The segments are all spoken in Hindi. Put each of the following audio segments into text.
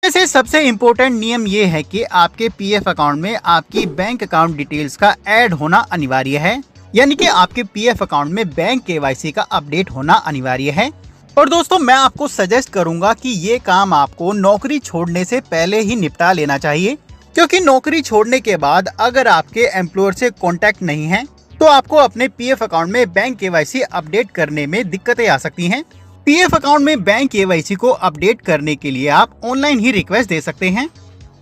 वैसे सबसे इम्पोर्टेंट नियम ये है कि आपके पीएफ अकाउंट में आपकी बैंक अकाउंट डिटेल्स का ऐड होना अनिवार्य है, यानी कि आपके पीएफ अकाउंट में बैंक केवाईसी का अपडेट होना अनिवार्य है। और दोस्तों, मैं आपको सजेस्ट करूंगा कि ये काम आपको नौकरी छोड़ने से पहले ही निपटा लेना चाहिए, क्योंकि नौकरी छोड़ने के बाद अगर आपके एम्प्लॉयर से कांटेक्ट नहीं है तो आपको अपने पीएफ अकाउंट में बैंक केवाईसी अपडेट करने में दिक्कतें आ सकती हैं। पीएफ अकाउंट में बैंक केवाईसी को अपडेट करने के लिए आप ऑनलाइन ही रिक्वेस्ट दे सकते हैं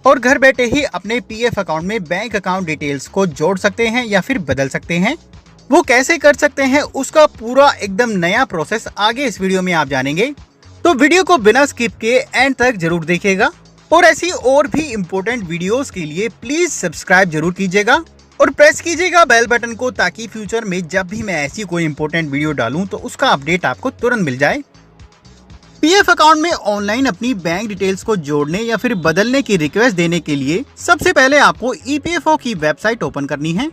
और घर बैठे ही अपने पीएफ अकाउंट में बैंक अकाउंट डिटेल्स को जोड़ सकते हैं या फिर बदल सकते हैं। वो कैसे कर सकते हैं उसका पूरा एकदम नया प्रोसेस आगे इस वीडियो में आप जानेंगे, तो वीडियो को बिना स्किप के एंड तक जरूर देखिएगा। और ऐसी और भी इम्पोर्टेंट वीडियोस के लिए प्लीज सब्सक्राइब जरूर कीजिएगा और प्रेस कीजिएगा बेल बटन को, ताकि फ्यूचर में जब भी मैं ऐसी कोई इम्पोर्टेंट वीडियो डालूं तो उसका अपडेट आपको तुरंत मिल जाए। पीएफ अकाउंट में ऑनलाइन अपनी बैंक डिटेल्स को जोड़ने या फिर बदलने की रिक्वेस्ट देने के लिए सबसे पहले आपको ईपीएफओ की वेबसाइट ओपन करनी है।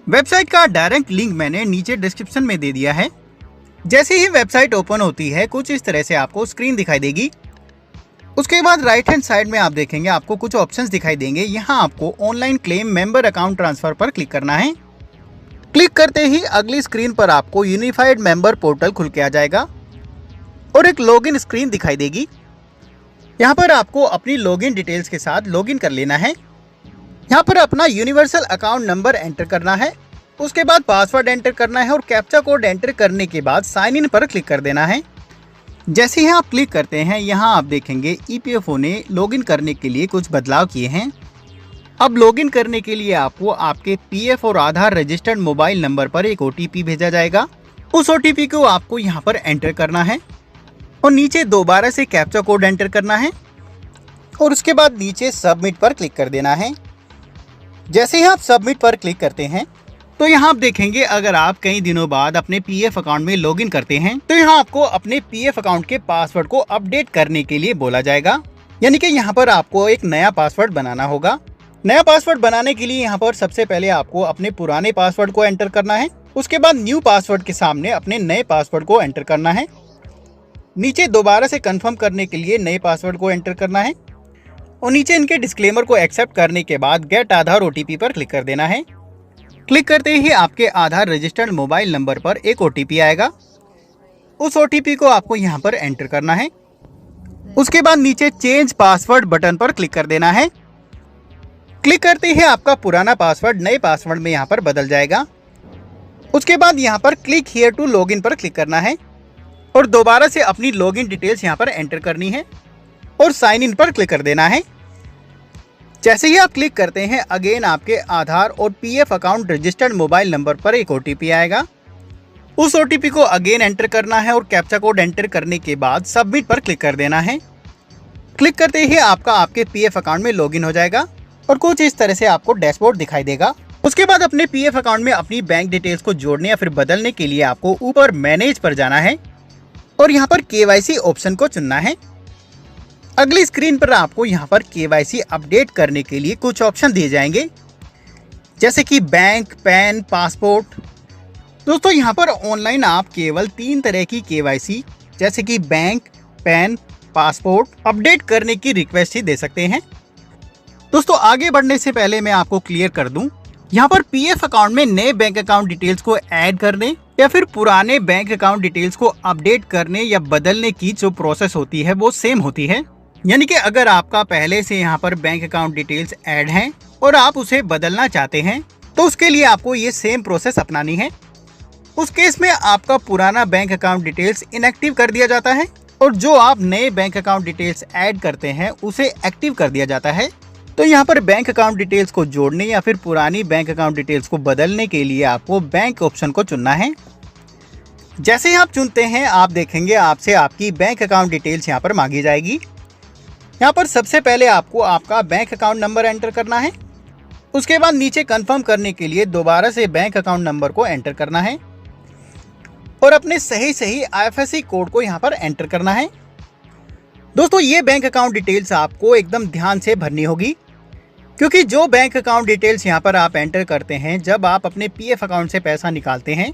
वेबसाइट का डायरेक्ट लिंक मैंने नीचे डिस्क्रिप्शन में दे दिया है। जैसे ही वेबसाइट ओपन होती है कुछ इस तरह से आपको स्क्रीन दिखाई देगी। उसके बाद राइट हैंड साइड में आप देखेंगे आपको कुछ ऑप्शंस दिखाई देंगे। यहाँ आपको online claim member account transfer पर क्लिक करना है। क्लिक करते ही अगली स्क्रीन पर आपको यूनिफाइड मेंबर पोर्टल खुल के आ जाएगा और एक लॉगिन स्क्रीन दिखाई देगी। यहाँ पर आपको अपनी लॉगिन डिटेल्स के साथ लॉगिन कर लेना है। यहाँ पर अपना यूनिवर्सल अकाउंट नंबर एंटर करना है, उसके बाद पासवर्ड एंटर करना है और कैप्चा कोड एंटर करने के बाद साइन इन पर क्लिक कर देना है। जैसे ही आप क्लिक करते हैं यहाँ आप देखेंगे ईपीएफओ ने लॉगिन करने के लिए कुछ बदलाव किए हैं। अब लॉगिन करने के लिए आपको आपके पीएफ और आधार रजिस्टर्ड मोबाइल नंबर पर एक ओटीपी भेजा जाएगा। उस ओटीपी को आपको यहाँ पर एंटर करना है और नीचे दोबारा से कैप्चा कोड एंटर करना है और उसके बाद नीचे सबमिट पर क्लिक कर देना है। जैसे ही आप सबमिट पर क्लिक करते हैं तो यहाँ आप देखेंगे अगर आप कई दिनों बाद अपने पीएफ अकाउंट में लॉगिन करते हैं तो यहाँ आपको अपने पीएफ अकाउंट के पासवर्ड को अपडेट करने के लिए बोला जाएगा, यानी कि यहाँ पर आपको एक नया पासवर्ड बनाना होगा। नया पासवर्ड बनाने के लिए यहाँ पर सबसे पहले आपको अपने पुराने पासवर्ड को एंटर करना है, उसके बाद न्यू पासवर्ड के सामने अपने नए पासवर्ड को एंटर करना है। नीचे दोबारा से कंफर्म करने के लिए नए पासवर्ड को एंटर करना है और नीचे इनके डिस्क्लेमर को एक्सेप्ट करने के बाद गेट आधार ओटीपी पर क्लिक कर देना है। क्लिक करते ही आपके आधार रजिस्टर्ड मोबाइल नंबर पर एक ओटीपी आएगा। उस ओटीपी को आपको यहाँ पर एंटर करना है। उसके बाद नीचे चेंज पासवर्ड बटन पर क्लिक कर देना है। क्लिक करते ही आपका पुराना पासवर्ड नए पासवर्ड में यहाँ पर बदल जाएगा। उसके बाद यहाँ पर क्लिक हियर टू लॉगिन पर क्लिक करना है और दोबारा से अपनी लॉगिन डिटेल्स यहाँ पर एंटर करनी है और साइन इन पर क्लिक कर देना है। जैसे ही आप क्लिक करते हैं अगेन आपके आधार और PF account registered mobile number पर एक ओटीपी आएगा। उस ओटीपी को अगेन एंटर करना है और कैप्चा कोड एंटर करने के बाद सबमिट पर क्लिक कर देना है। क्लिक करते ही आपका आपके पीएफ अकाउंट में लॉगिन हो जाएगा और कुछ इस तरह से आपको डैशबोर्ड दिखाई देगा। उसके बाद अपने पीएफ अकाउंट में अपनी बैंक डिटेल्स को जोड़ने या फिर बदलने के लिए आपको ऊपर मैनेज पर जाना है और यहाँ पर केवाईसी ऑप्शन को चुनना है। अगली स्क्रीन पर आपको यहाँ पर केवाईसी अपडेट करने के लिए कुछ ऑप्शन दिए जाएंगे, जैसे कि बैंक, पैन, पासपोर्ट। दोस्तों, यहाँ पर ऑनलाइन आप केवल 3 तरह की केवाईसी जैसे कि बैंक, पैन, पासपोर्ट अपडेट करने की रिक्वेस्ट ही दे सकते हैं। दोस्तों, आगे बढ़ने से पहले मैं आपको क्लियर कर दूं, यहाँ पर पीएफ अकाउंट में नए बैंक अकाउंट डिटेल्स को ऐड करने या फिर पुराने बैंक अकाउंट डिटेल्स को अपडेट करने या बदलने की जो प्रोसेस होती है वो सेम होती है। यानी कि अगर आपका पहले से यहाँ पर बैंक अकाउंट डिटेल्स ऐड हैं और आप उसे बदलना चाहते हैं तो उसके लिए आपको ये सेम प्रोसेस अपनानी है। उस केस में आपका पुराना बैंक अकाउंट डिटेल्स इनएक्टिव कर दिया जाता है और जो आप नए बैंक अकाउंट डिटेल्स ऐड करते हैं उसे एक्टिव कर दिया जाता है। तो यहाँ पर बैंक अकाउंट डिटेल्स को जोड़ने या फिर पुरानी बैंक अकाउंट डिटेल्स को बदलने के लिए आपको बैंक ऑप्शन को चुनना है। जैसे ही आप चुनते हैं आप देखेंगे आपसे आपकी बैंक अकाउंट डिटेल्स यहाँ पर मांगी जाएगी। यहाँ पर सबसे पहले आपको आपका बैंक अकाउंट नंबर एंटर करना है। उसके बाद नीचे कंफर्म करने के लिए दोबारा से बैंक अकाउंट नंबर को एंटर करना है और अपने सही आईएफएससी कोड को यहाँ पर एंटर करना है। दोस्तों, ये बैंक अकाउंट डिटेल्स आपको एकदम ध्यान से भरनी होगी, क्योंकि जो बैंक अकाउंट डिटेल्स यहाँ पर आप एंटर करते हैं जब आप अपने पीएफ अकाउंट से पैसा निकालते हैं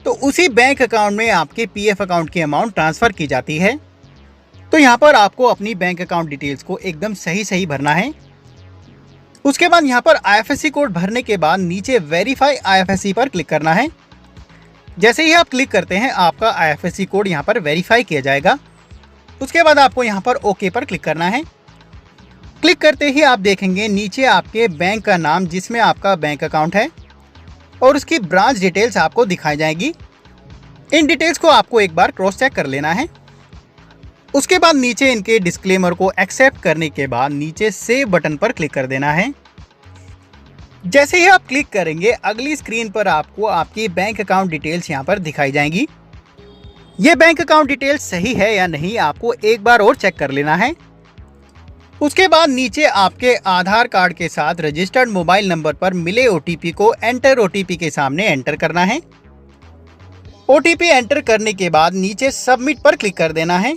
तो उसी बैंक अकाउंट में आपके पीएफ अकाउंट की अमाउंट ट्रांसफ़र की जाती है। तो यहाँ पर आपको अपनी बैंक अकाउंट डिटेल्स को एकदम सही भरना है। उसके बाद यहाँ पर IFSC कोड भरने के बाद नीचे वेरीफाई IFSC पर क्लिक करना है। जैसे ही आप क्लिक करते हैं आपका IFSC कोड यहाँ पर वेरीफाई किया जाएगा। उसके बाद आपको यहाँ पर ओके पर क्लिक करना है। क्लिक करते ही आप देखेंगे नीचे आपके बैंक का नाम जिसमें आपका बैंक अकाउंट है और उसकी ब्रांच डिटेल्स आपको दिखाई जाएगी। इन डिटेल्स को आपको एक बार क्रॉस चेक कर लेना है। उसके बाद नीचे इनके डिस्क्लेमर को एक्सेप्ट करने के बाद नीचे सेव बटन पर क्लिक कर देना है। जैसे ही आप क्लिक करेंगे अगली स्क्रीन पर आपको आपकी बैंक अकाउंट डिटेल्स यहाँ पर दिखाई जाएंगी। ये बैंक अकाउंट डिटेल्स सही है या नहीं आपको एक बार और चेक कर लेना है। उसके बाद नीचे आपके आधार कार्ड के साथ रजिस्टर्ड मोबाइल नंबर पर मिले OTP को एंटर OTP के सामने एंटर करना है। OTP एंटर करने के बाद नीचे सबमिट पर क्लिक कर देना है।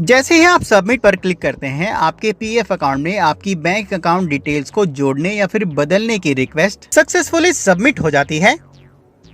जैसे ही आप सबमिट पर क्लिक करते हैं आपके PF अकाउंट में आपकी बैंक अकाउंट डिटेल्स को जोड़ने या फिर बदलने की रिक्वेस्ट सक्सेसफुली सबमिट हो जाती है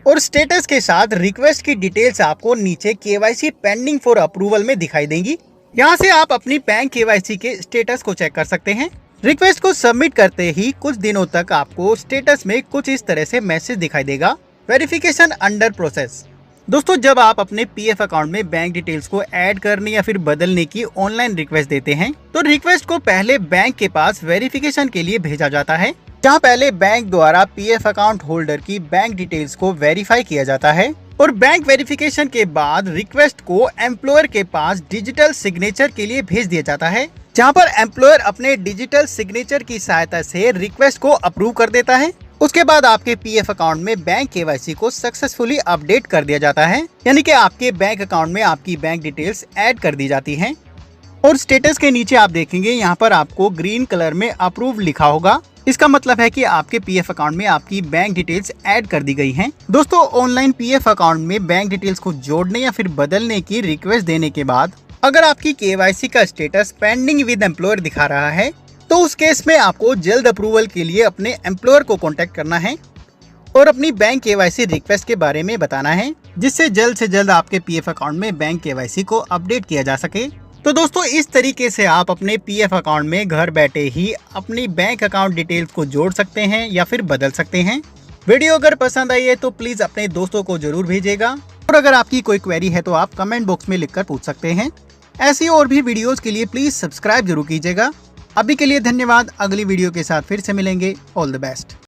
और स्टेटस के साथ रिक्वेस्ट की डिटेल्स आपको नीचे KYC पेंडिंग फॉर अप्रूवल में दिखाई देंगी। यहाँ से आप अपनी बैंक KYC के स्टेटस को चेक कर सकते हैं। रिक्वेस्ट को सबमिट करते ही कुछ दिनों तक आपको स्टेटस में कुछ इस तरह से मैसेज दिखाई देगा, वेरिफिकेशन अंडर प्रोसेस। दोस्तों जब आप अपने PF अकाउंट में बैंक डिटेल्स को ऐड करने या फिर बदलने की ऑनलाइन रिक्वेस्ट देते हैं तो रिक्वेस्ट को पहले बैंक के पास वेरिफिकेशन के लिए भेजा जाता है, जहाँ पहले बैंक द्वारा PF अकाउंट होल्डर की बैंक डिटेल्स को वेरीफाई किया जाता है और बैंक वेरिफिकेशन के बाद रिक्वेस्ट को एम्प्लॉयर के पास डिजिटल सिग्नेचर के लिए भेज दिया जाता है, जहां पर एम्प्लॉयर अपने डिजिटल सिग्नेचर की सहायता से रिक्वेस्ट को अप्रूव कर देता है। उसके बाद आपके PF अकाउंट में बैंक KYC को सक्सेसफुली अपडेट कर दिया जाता है, यानी कि आपके बैंक अकाउंट में आपकी बैंक डिटेल्स ऐड कर दी जाती हैं। और स्टेटस के नीचे आप देखेंगे यहाँ पर आपको ग्रीन कलर में अप्रूव लिखा होगा। इसका मतलब है कि आपके PF अकाउंट में आपकी बैंक डिटेल्स ऐड कर दी गई हैं। दोस्तों ऑनलाइन PF अकाउंट में बैंक डिटेल्स को जोड़ने या फिर बदलने की रिक्वेस्ट देने के बाद अगर आपकी KYC का स्टेटस पेंडिंग विद एम्प्लॉयर दिखा रहा है तो उस केस में आपको जल्द अप्रूवल के लिए अपने एम्प्लॉयर को कॉन्टेक्ट करना है और अपनी बैंक KYC रिक्वेस्ट के बारे में बताना है, जिससे जल्द से जल्द आपके PF अकाउंट में बैंक KYC को अपडेट किया जा सके। तो दोस्तों इस तरीके से आप अपने PF अकाउंट में घर बैठे ही अपनी बैंक अकाउंट डिटेल्स को जोड़ सकते हैं या फिर बदल सकते हैं। वीडियो अगर पसंद आई है तो प्लीज अपने दोस्तों को जरूर भेजिएगा और अगर आपकी कोई क्वेरी है तो आप कमेंट बॉक्स में लिखकर पूछ सकते हैं। ऐसी और भी वीडियोस के लिए प्लीज सब्सक्राइब जरूर कीजिएगा। अभी के लिए धन्यवाद। अगली वीडियो के साथ फिर से मिलेंगे। All the best.